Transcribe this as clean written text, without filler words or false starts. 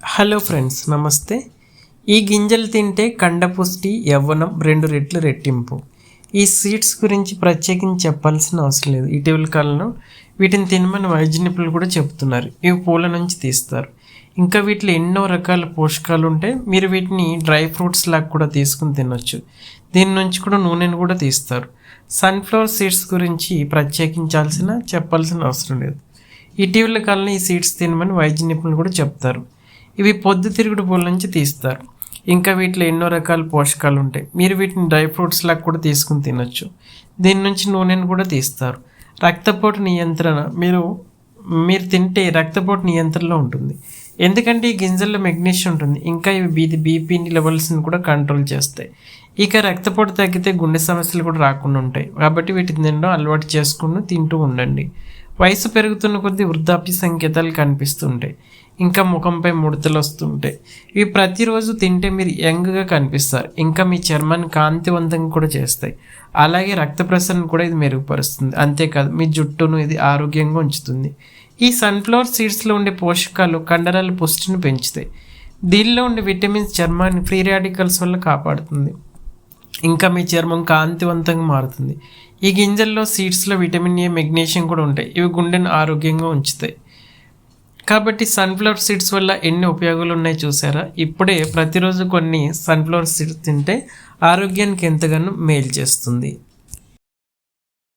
Hello friends, నమస్తే. ఈ గింజలు తింటే కండపుష్టి, యవ్వనం 2 రెట్లు రెట్టింపు. ఈ సీడ్స్ గురించి ప్రత్యేకించి చెప్పాల్సిన అవసరం లేదు. ఇటీవల కాలంలో వీటిని తినమని వైద్య నిపుణులు కూడా చెప్తున్నారు. ఇవి పూల నుంచి తీస్తారు. ఇంకా వీటిలో ఎన్నో రకాల పోషకాలు ఉంటాయి. మీరు వీటిని డ్రై ఫ్రూట్స్ లాగా కూడా తీసుకుని తినొచ్చు. దీని నుంచి కూడా నూనెను కూడా తీస్తారు. సన్ఫ్లవర్ సీడ్స్ గురించి చెప్పాల్సిన అవసరం లేదు. ఇటీవల కాలంలో ఈ సీడ్స్ తినమని వైద్య నిపుణులు కూడా చెప్తారు. ఇవి పొద్దుతిరుగుడు పూల నుంచి తీస్తారు. ఇంకా వీటిలో ఎన్నో రకాల పోషకాలు ఉంటాయి. మీరు వీటిని డ్రై ఫ్రూట్స్ లాగా కూడా తీసుకుని తినొచ్చు. దీని నుంచి నూనెను కూడా తీస్తారు. రక్తపోటు నియంత్రణ మీరు తింటే రక్తపోటు నియంత్రణలో ఉంటుంది. ఎందుకంటే ఈ గింజల్లో మెగ్నీషియం ఉంటుంది. ఇంకా ఇవి బీపీ లెవెల్స్ని కూడా కంట్రోల్ చేస్తాయి. ఇక రక్తపోటు తగ్గితే గుండె సమస్యలు కూడా రాకుండా ఉంటాయి. కాబట్టి వీటిని తినడం అలవాటు చేసుకుని తింటూ ఉండండి. వయసు పెరుగుతున్న కొద్దీ వృద్ధాప్య సంకేతాలు కనిపిస్తుంటాయి. ఇంకా ముఖంపై ముడతలు వస్తుంటాయి. ఇవి ప్రతిరోజు తింటే మీరు యంగ్గా కనిపిస్తారు. ఇంకా మీ చర్మాన్ని కాంతివంతంగా కూడా చేస్తాయి. అలాగే రక్త ప్రసరణ కూడా ఇది మెరుగుపరుస్తుంది. అంతేకాదు మీ జుట్టును ఇది ఆరోగ్యంగా ఉంచుతుంది. ఈ సన్ఫ్లవర్ సీడ్స్లో ఉండే పోషకాలు కండరాల పుష్టిని పెంచుతాయి. దీనిలో ఉండే విటమిన్స్ చర్మాన్ని ఫ్రీ రాడికల్స్ వల్ల కాపాడుతుంది. ఇంకా మీ చర్మం కాంతివంతంగా మారుతుంది. ఈ గింజల్లో సీడ్స్లో విటమిన్ ఏ, మెగ్నీషియం కూడా ఉంటాయి. ఇవి గుండెను ఆరోగ్యంగా ఉంచుతాయి. కాబట్టి సన్ఫ్లవర్ సీడ్స్ వల్ల ఎన్ని ఉపయోగాలు ఉన్నాయో చూసారా? ఇప్పుడే ప్రతిరోజు కొన్ని సన్ఫ్లవర్ సీడ్స్ తింటే ఆరోగ్యానికి ఎంతగానో మేలు చేస్తుంది.